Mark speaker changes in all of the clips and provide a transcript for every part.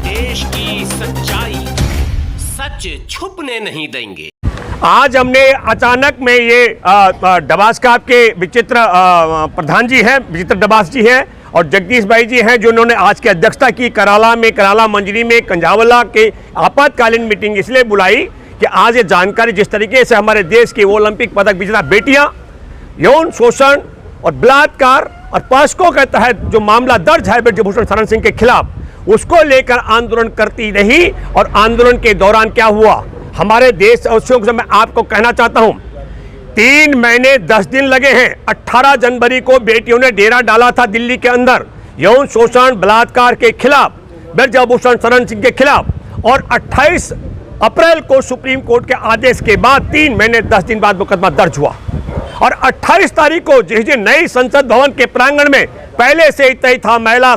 Speaker 1: देश की सच्चाई सच छुपने नहीं देंगे।
Speaker 2: आज हमने अचानक में ये डबासकाप के विचित्र प्रधान जी हैं, विचित्र डबास जी हैं और जगदीश भाई जी हैं, जो उन्होंने आज की अध्यक्षता की कराला मंजरी में कंझावला के आपातकालीन मीटिंग इसलिए बुलाई कि आज ये जानकारी जिस तरीके से हमारे देश की ओलंपिक पदक विजेता बेटियां यौन शोषण और बलात्कार और पॉस्को के तहत जो मामला दर्ज है ब्रजभूषण शरण सिंह के खिलाफ, उसको लेकर आंदोलन करती रही। और आंदोलन के दौरान क्या हुआ, हमारे देशवासियों से मैं आपको कहना चाहता हूं, 3 महीने 10 दिन लगे हैं। 18 जनवरी को बेटियों ने डेरा डाला था दिल्ली के अंदर यौन शोषण बलात्कार के खिलाफ, ब्रजभूषण शरण सिंह के खिलाफ, और 28 अप्रैल को सुप्रीम कोर्ट के आदेश के बाद 3 महीने 10 दिन बाद मुकदमा दर्ज हुआ। और 28 तारीख को जिस नई संसद भवन के प्रांगण में पहले से ही तय था महिला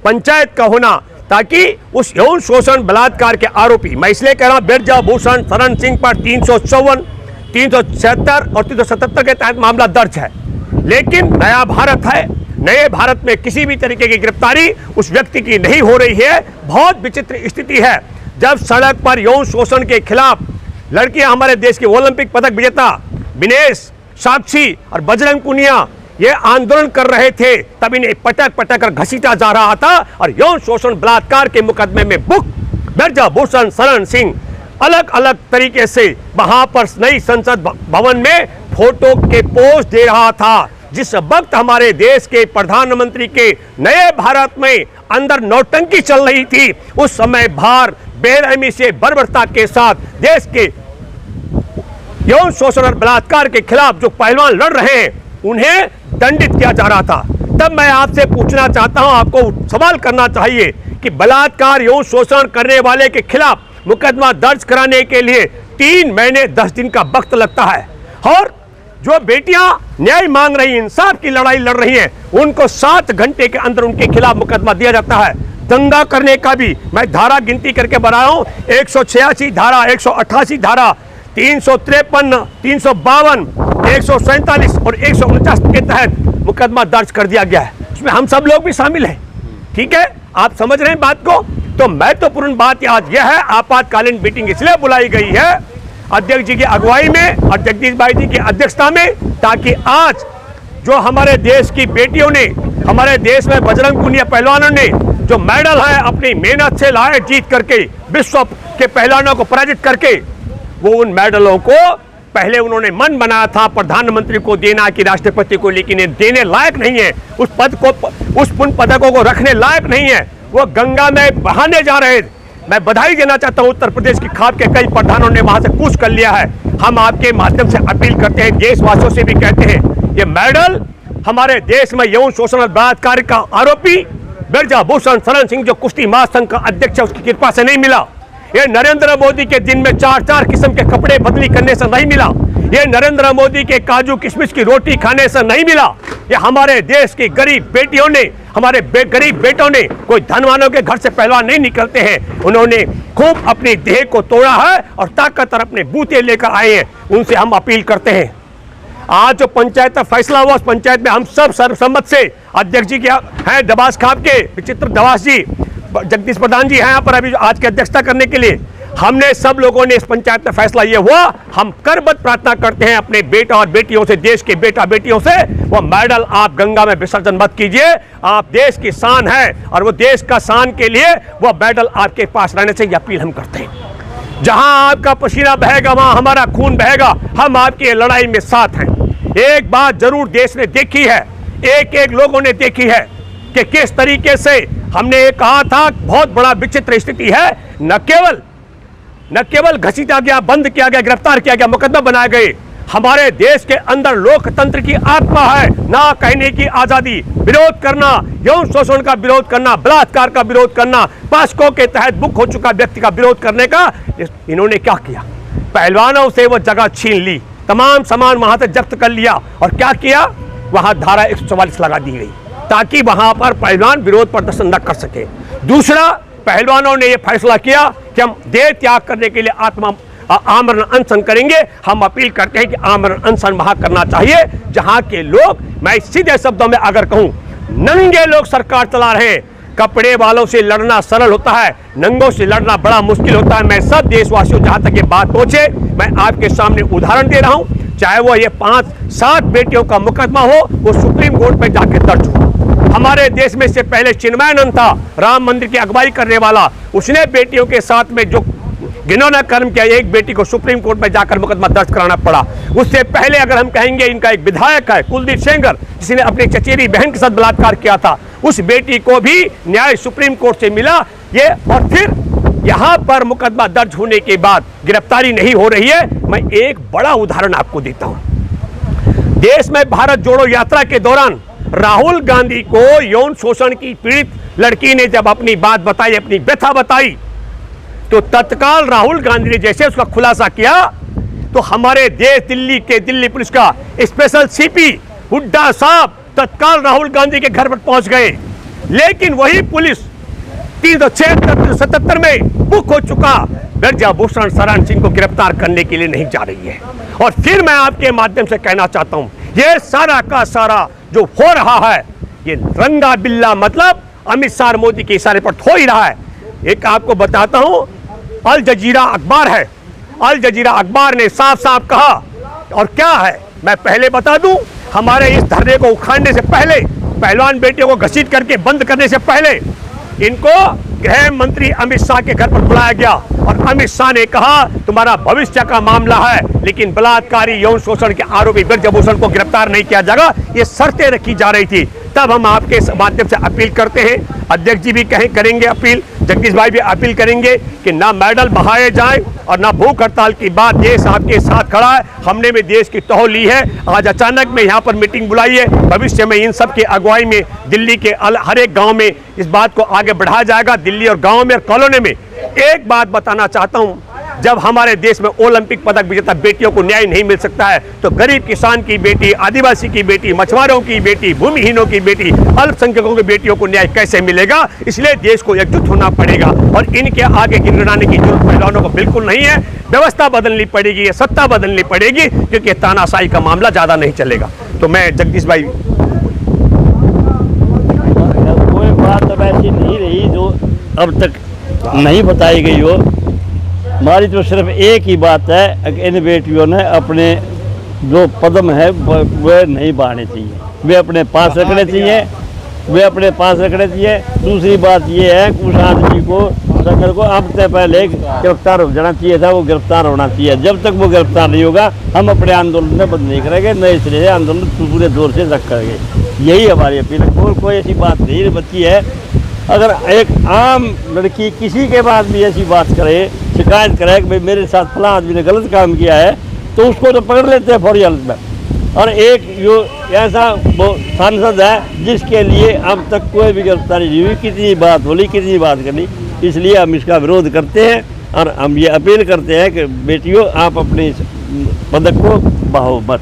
Speaker 2: पंचायत का होना, ताकि उस यौन शोषण बलात्कार के आरोपी, मैं इसलिए कह रहा हूं, ब्रजभूषण शरण सिंह पर 354, 376 और 377 के तहत मामला दर्ज है। लेकिन नया भारत है, नए भारत में किसी भी तरीके की गिरफ्तारी उस व्यक्ति की नहीं हो रही है। बहुत विचित्र स्थिति है। जब सड़क पर यौन शोषण के खिलाफ लड़कियां हमारे देश के ओलंपिक पदक विजेता विनेश, साक्षी और बजरंग पुनिया ये आंदोलन कर रहे थे, तब इन्हें पटक पटक कर घसीटा जा रहा था और यौन शोषण बलात्कार के मुकदमे में ब्रजभूषण शरण सिंह अलग अलग तरीके से वहां पर नई संसद भवन में फोटो के पोज दे रहा था। जिस वक्त हमारे देश के प्रधानमंत्री के नए भारत में अंदर नौटंकी चल रही थी, उस समय बाहर बेरहमी से बर्बरता के साथ देश के यौन शोषण और बलात्कार के खिलाफ जो पहलवान लड़ रहे हैं उन्हें दंडित किया जा रहा था। तब मैं आपसे पूछना चाहता हूं, आपको सवाल करना चाहिए कि बलात्कार यौन शोषण करने वाले के खिलाफ मुकदमा दर्ज कराने के लिए 3 महीने 10 दिन का वक्त लगता है, और जो बेटियां न्याय मांग रही, इंसाफ की लड़ाई लड़ रही हैं, उनको 7 घंटे के अंदर उनके खिलाफ मुकदमा दिया जाता है। दंगा करने का भी मैं धारा गिनती करके बता रहा हूं, 186 धारा, 188 धारा, 353, 352, 147 और 149 के तहत मुकदमा दर्ज कर दिया गया है। उसमें हम सब लोग भी शामिल हैं। ठीक है, आप समझ रहे हैं बात को? तो महत्वपूर्ण बात आज यह है, आपातकालीन मीटिंग इसलिए बुलाई गई है अध्यक्ष जी की अगुवाई में और जगदीश भाई जी की अध्यक्षता में, ताकि आज जो हमारे देश की बेटियों ने, हमारे देश में बजरंग पुनिया पहलवानों ने जो मेडल है अपनी मेहनत से लाए, जीत करके विश्व के पहलवानों को पराजित करके, वो उन मेडलों को पहले उन्होंने मन बनाया था प्रधानमंत्री को देना कि राष्ट्रपति को, लेकिन देने लायक नहीं है। उस पद को, उस पुण्य पदकों को रखने लायक नहीं है, वो गंगा में बहाने जा रहे। मैं बधाई देना चाहता हूं, उत्तर प्रदेश की खाप के कई प्रधानों ने वहां से कूच कर लिया है। हम आपके माध्यम से अपील करते हैं, देशवासियों से भी कहते हैं, ये मेडल हमारे देश में यौन शोषण और बलात्कार का आरोपी ब्रजभूषण शरण सिंह जो कुश्ती महासंघ का अध्यक्ष है उसकी कृपा से नहीं मिला। ये नरेंद्र मोदी के दिन में 4-4 किस्म के कपड़े बदली करने से नहीं मिला। ये नरेंद्र मोदी के काजू किशमिश की रोटी खाने से नहीं मिला। ये हमारे देश की गरीब बेटियों ने, हमारे गरीब बेटों ने, कोई धनवानों के घर से पहलवान नहीं निकलते हैं, उन्होंने खूब अपनी देह को तोड़ा है और ताकत और अपने बूते लेकर आए हैं। उनसे हम अपील करते हैं, आज जो पंचायत का फैसला हुआ, उस पंचायत में हम सब सर्वसम्मत से, अध्यक्ष जी क्या हैं डबास खाप के विचित्र डबास जी, जगदीश प्रधान जी हैं यहाँ पर अभी आज की अध्यक्षता करने के लिए, हमने सब लोगों ने इस पंचायत में फैसला ये हुआ, हम करबद्ध प्रार्थना करते हैं अपने बेटा और बेटियों से, देश के बेटा बेटियों से, वो मेडल आप गंगा में विसर्जन मत कीजिए। आप देश की शान है और वो देश का शान के लिए वो मेडल आपके पास रहने से अपील हम करते हैं। जहां आपका पसीना बहेगा वहां हमारा खून बहेगा, हम आपकी लड़ाई में साथ हैं। एक बात जरूर देश ने देखी है, एक एक लोगों ने देखी है कि किस तरीके से हमने ये कहा था बहुत बड़ा विचित्र स्थिति है, न केवल घसीटा गया, बंद किया गया, गिरफ्तार किया गया, मुकदमा बनाए गए, हमारे देश के अंदर लोकतंत्र की आत्मा है, ना कहने की आजादी, विरोध करना, यौन शोषण का विरोध करना, बलात्कार का विरोध करना, पास्को के तहत बुक हो चुका व्यक्ति का विरोध करने का। इन्होंने क्या किया, पहलवानों से वो जगह छीन ली, तमाम सामान वहां से जब्त कर लिया और क्या किया, वहां धारा 144 लगा दी गई ताकि वहां पर पहलवान विरोध प्रदर्शन न कर सके। दूसरा, पहलवानों ने यह फैसला किया कि हम देह त्याग करने के लिए आमरण अनशन करेंगे। हम अपील करते हैं कि आमरण अनशन वहां करना चाहिए जहां के लोग, मैं सीधे शब्दों में अगर कहूं, नंगे लोग सरकार चला रहे हैं। कपड़े वालों से लड़ना सरल होता है, नंगों से लड़ना बड़ा मुश्किल होता है। मैं सब देशवासियों, जहां तक ये बात पहुंचे, मैं आपके सामने उदाहरण दे रहा हूं, चाहे वो ये 5-7 बेटियों का मुकदमा हो, वो सुप्रीम कोर्ट में जाके दर्ज हुआ। हमारे देश में से पहले चिन्मयानंद था, राम मंदिर की अगुवाई करने वाला, उसने बेटियों के साथ में जो घिनौना कर्म किया, एक बेटी को सुप्रीम कोर्ट में जाकर मुकदमा दर्ज कराना पड़ा। उससे पहले अगर हम कहेंगे, इनका एक विधायक है कुलदीप सेंगर, जिसने अपनी चचेरी बहन के साथ बलात्कार किया था, उस बेटी को भी न्याय सुप्रीम कोर्ट से मिला। ये और फिर यहां पर मुकदमा दर्ज होने के बाद गिरफ्तारी नहीं हो रही है। मैं एक बड़ा उदाहरण आपको देता हूं। देश में भारत जोड़ो यात्रा के दौरान राहुल गांधी को यौन शोषण की पीड़ित लड़की ने जब अपनी बात बताई, अपनी व्यथा बताई, तो तत्काल राहुल गांधी ने जैसे उसका खुलासा किया, तो हमारे देश दिल्ली पुलिस का स्पेशल सीपी हुड्डा साहब तत्काल राहुल गांधी के घर पर पहुंच गए। लेकिन वही पुलिस 377 में बुक हो चुका ब्रजभूषण शरण सिंह को गिरफ्तार करने के लिए नहीं जा रही है। और फिर मैं आपके माध्यम से कहना चाहता हूं, ये सारा का सारा जो हो रहा है, ये रंगा बिल्ला मतलब अमित शाह मोदी के इशारे पर हो ही रहा है। एक आपको बताता हूं, अल जजीरा अखबार है, अल जजीरा अखबार ने साफ साफ कहा, और क्या है मैं पहले बता दूं, हमारे इस धरने को उखाड़ने से पहले, पहलवान बेटियों को घसीट करके बंद करने से पहले, इनको गृह मंत्री अमित शाह के घर पर बुलाया गया और अमित शाह ने कहा तुम्हारा भविष्य का मामला है, लेकिन बलात्कारी यौन शोषण के आरोपी ब्रजभूषण को गिरफ्तार नहीं किया जाएगा। ये शर्तें रखी जा रही थी। तब हम आपके माध्यम से अपील करते हैं, अध्यक्ष जी भी करेंगे अपील, जगदीश भाई भी अपील करेंगे कि ना मेडल बहाए जाए और ना भूख हड़ताल की बात। देश आपके साथ खड़ा है, हमने भी देश की तह ली है। आज अचानक में यहाँ पर मीटिंग बुलाई है, भविष्य में इन सब की अगुवाई में दिल्ली के हर एक गांव में इस बात को आगे बढ़ाया जाएगा, दिल्ली और गाँव में और कॉलोनी में। एक बात बताना चाहता हूँ, जब हमारे देश में ओलंपिक पदक विजेता बेटियों को न्याय नहीं मिल सकता है, तो गरीब किसान की बेटी, आदिवासी की बेटी, मछुआरों की बेटी, भूमिहीनों की बेटी, अल्पसंख्यकों की बेटियों को न्याय कैसे मिलेगा? इसलिए देश को एकजुट होना पड़ेगा और इनके आगे गिड़गिड़ाने की जरूरत पहलवानों को बिल्कुल नहीं है। व्यवस्था बदलनी पड़ेगी, ये सत्ता बदलनी पड़ेगी, क्योंकि तानाशाही का मामला ज्यादा नहीं चलेगा। तो मैं जगदीश भाई,
Speaker 3: कोई बात अब ऐसी नहीं रही जो अब तक नहीं बताई गई हो। हमारी तो सिर्फ एक ही बात है कि इन बेटियों ने अपने जो कदम है वे नहीं बढ़ाने चाहिए, वे अपने पास रखने चाहिए, वे अपने पास रखने चाहिए। दूसरी बात ये है कि उस आदमी को, संगठन को अब से पहले गिरफ्तार हो जाना चाहिए था, वो गिरफ्तार होना चाहिए। जब तक वो गिरफ्तार नहीं होगा हम अपने आंदोलन में बंद नहीं करेंगे, नए सिरे से आंदोलन पूरे जोर से रख करेंगे। यही हमारी अपील है, और कोई ऐसी बात नहीं बची है। अगर एक आम लड़की किसी के पास भी ऐसी बात करे, शिकायत करे कि भाई मेरे साथ फलां आदमी ने गलत काम किया है, तो उसको तो पकड़ लेते हैं फौरी हालत में। और एक जो ऐसा वो सांसद है जिसके लिए अब तक कोई भी गिरफ्तारी नहीं हुई, कितनी बात बोली, कितनी बात करनी, इसलिए हम इसका विरोध करते हैं। और हम ये अपील करते हैं कि बेटियों आप अपने पदक को बहाओ मत।